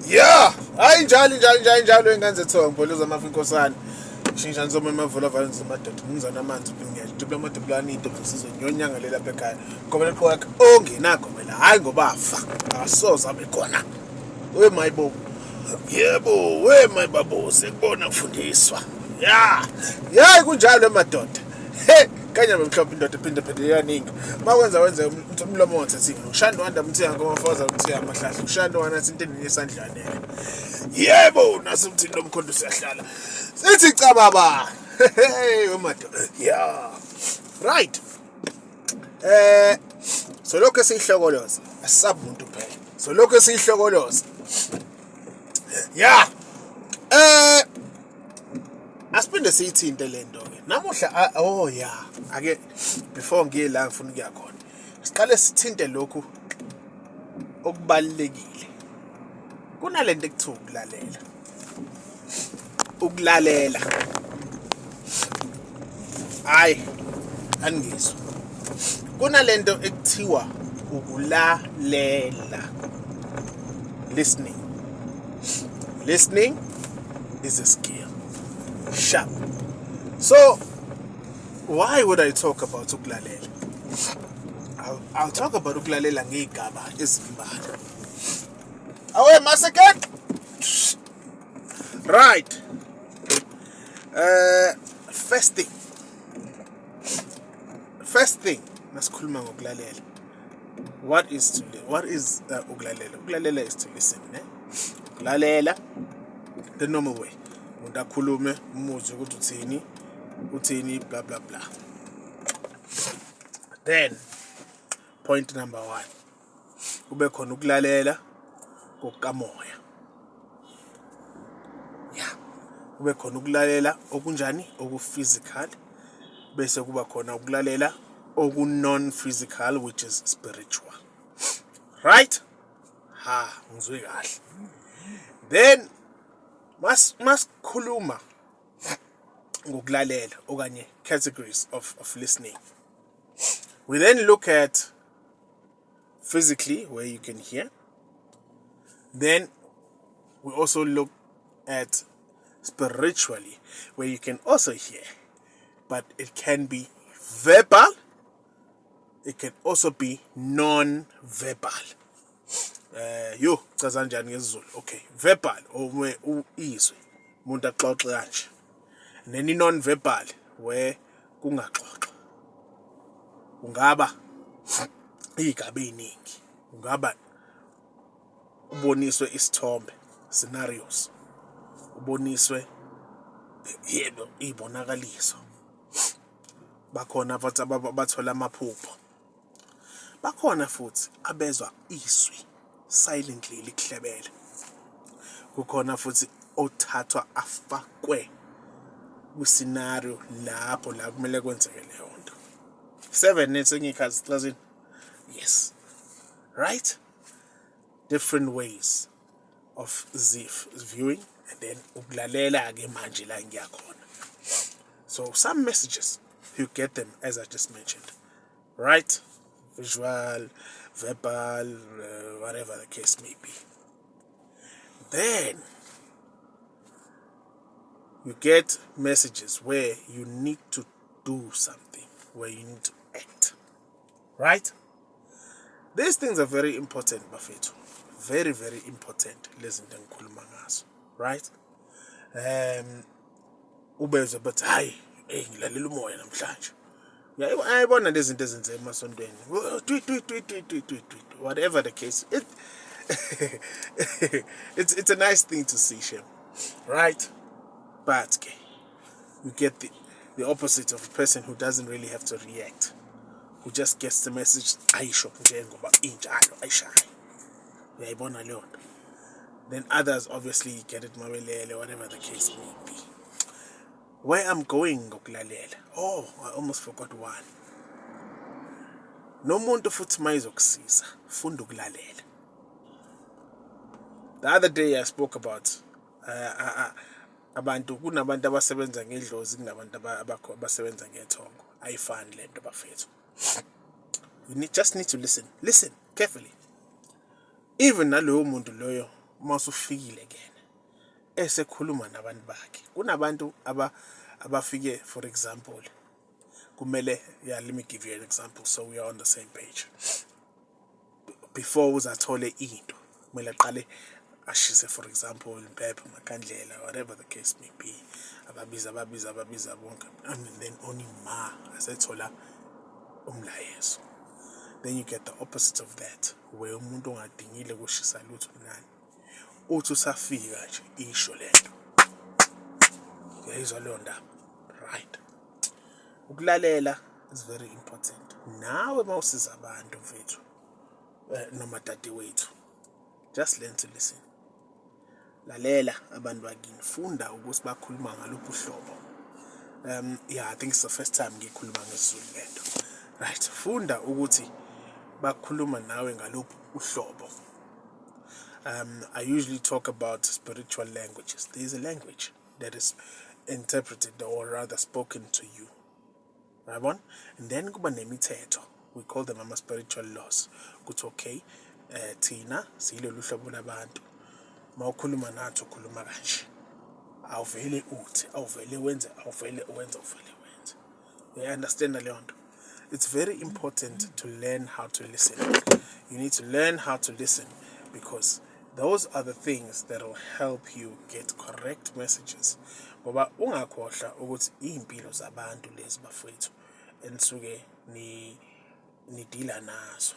Yeah, hayi njalo ingane zethu ngiboluza amafinkosana. Shintsha nzoma emavula valenza madoda ngizana amanzi ngiyasho diploma diploma into sizwe nyonyanga lela lapha ekhaya. Ngoba leqhwaka ongenakho phela hayi ngoba afa. Asoza bekhona. We mayibo. Yebo, we mayibabo sekubona kufundiswa. Yeah, kunjalo emadoda. He, kanya mhlophe indoda phinde yaningi. Wenze umlomo wonke ushando wanda mthiya ngomafoza mthiya amahlahla. Ushando wana sintini esandlane. Yebo, nasumthini lomkhondo siyahlala. Sithi cha baba. Hey, emadoda. Yeah. Right. So lokho sihlokoloza. Asabuntu phela. So lokho sihlokoloza. Yeah. Asiphinde siyithinte lento ke. Namuhla yeah. Ake before ngiye la ngifuna ukuya khona. Siqale sithinte lokhu okubalekile. Kunalento ekuthiwa ukulalela. Ukulalela. Hayi, angizwa. Kunalento ekuthiwa ukulalela. Listening is a skill. Sharp. So, why would I talk about ukulalela? I'll talk about ukulalela ngegaba ezimbalwa. Awe massacre. Right. First thing, nasikhuluma ngokulalela. What is ukulalela? Ukulalela is to listen, ne? Ukulalela the normal way. Umuntu akhulume umuzwe ukuthi uthini blah blah blah. Then point number 1. Kube khona ukulalela kokamoya. Yeah. Kube khona ukulalela okunjani okuphysical bese kuba khona ukulalela oku non-physical which is spiritual. Right? Ngizwe kahle. Then masikhuluma ngokulalela okanye categories of listening. We then look at physically where you can hear. Then we also look at spiritually where you can also hear. But it can be verbal. It can also be non-verbal. Chaza njani ngesiZulu? Okay, verbal izwi umuntu axoxe kanje. Neni non-verbal where kungaxoxwa. Ungaba igaba eziningi. Ungaba uboniswe isithombe, scenarios. Uboniswe yebo ibonakaliso. Bakhona futhi abathola amaphupho. Bakhona futhi abezwa izwi silently liklebele. Kukhona futhi othathwa afakwe kwiscenario lapho la kumele kwenzeke leyo nto. 7 nesengikhazi classini. Yes. Right? Different ways of viewing and then ukulalela ke manje la ngiyakhona. So some messages you get them as I just mentioned. Right? Visual, verbal, whatever the case may be. Then you get messages where you need to do something, where you need to act. Right? These things are very important, Bafethu. Very, very important. Listen to ngikhuluma ngazo. Right? Ubezwe but hayi, ngilalela umoya namhlanje. Ayibona lezi zinto ezenze emasontweni. Whatever the case, it's a nice thing to see, Shem. Right? But you get the opposite of a person who doesn't really have to react, who just gets the message. Ayisho njengoba injalo ayishaye. Uyayibona leyo nto. Then others obviously get it mawelele, whatever the case may be. Where I'm going ngokulalela. Oh, I almost forgot one. Nomuntu futhi mayizokusiza, funda ukulalela. The other day I spoke about abantu kunabantu abasebenza ngedlozi kunabantu abasebenza ngethongo. Ayifani lento bafethu. You just need to listen. Listen carefully. Even naloyo muntu loyo masufikile kena esekhuluma nabantu bakhe. Kunabantu abafike, for example, kumele, yeah, let me give you an example so we are on the same page. Before uzathole into, kumele aqale ashise, for example, impepho, makandlela, whatever the case may be. Ababiza bonke. And then only ma asethola umlayezo. Then you get the opposite of that, where umuntu ongadingile kushisa lutho nani. Uthi usafika nje isho lento. Uyayizwa leyo ndaba. Right. Ukulalela is very important. Nawe mawusiza abantu mfethu, noma dadewethu, just learn to listen. Lalela abantu bakini, funda ukuthi bakhuluma ngaluphi uhlobo. Yeah, I think it's the first time ngikhuluma ngesizulu lento. Right, funda ukuthi bakhuluma nawe ngaluphi uhlobo. I usually talk about spiritual languages. There is a language that is interpreted, or rather spoken to you. Right? And then kuba nemithetho. We call them spiritual laws. Kuthi okay, thina silolu hlobo labantu. Mawukhuluma nathi ukhuluma kanje. Awuvele uthi, awuvele wenze, awuvele wenze. You understand leyo nto? It's very important to learn how to listen. You need to learn how to listen, because those are the things that will help you get correct messages. Ngoba ungakhohlwa ukuthi impilo zabantu lezi bafowethu enisuke ni deala nazo.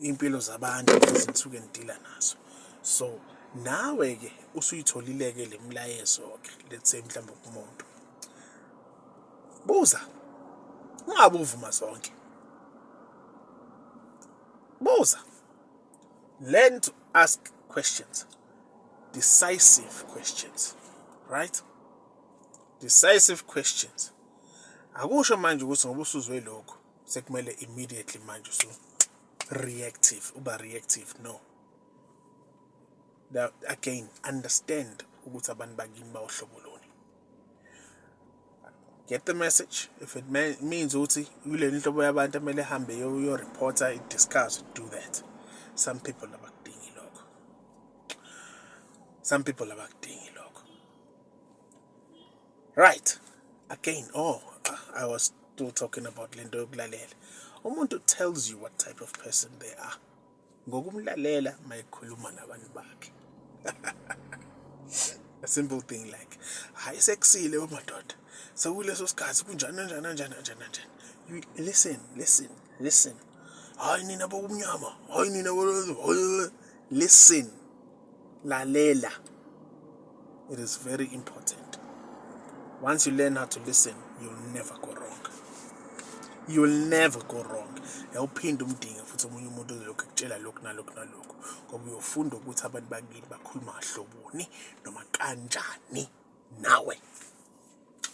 Impilo zabantu ezinisuke nidila nazo. So nawe ke usuyitholile ke le mlayezo ke, let's say mhlawumbe kumuntu. Buza. Ungabe uvuma zonke. Buza. Learn to ask questions. Decisive questions. Right? Decisive questions. Akusho manje ukuthi ngoba usuzwe lokho sekumele immediately manje reactive, reactive. No. Now, again, understand ukuthi abantu bakini bawuhlobo luni. Get the message. If it means ukuthi yule nhlobo yabantu emele hambe yo reporter, discuss, do that. Some people abakudingi lokho. Right. Again, I was still talking about lento yokulalela. Umuntu tells you what type of person they are. Ngokumlalela mayikhuluma nabantu bakhe. A simple thing like, hayi sekusile madoda. So kuleso sikhathi kunjani. You listen. Hayi nina bokumnyama. Hayi nina listen. Lalela. It is very important. Once you learn how to listen, you'll never go wrong. Awuphinde umdinge futhi omunye umuntu ozokho ekutshela lokhu nalokhu. Ngoba uyofunda ukuthi abantu bakini bakhuluma kahloboni noma kanjani nawe.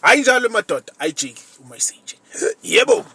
Hayi njalo madoda, ayijiki uma isinje. Yebo.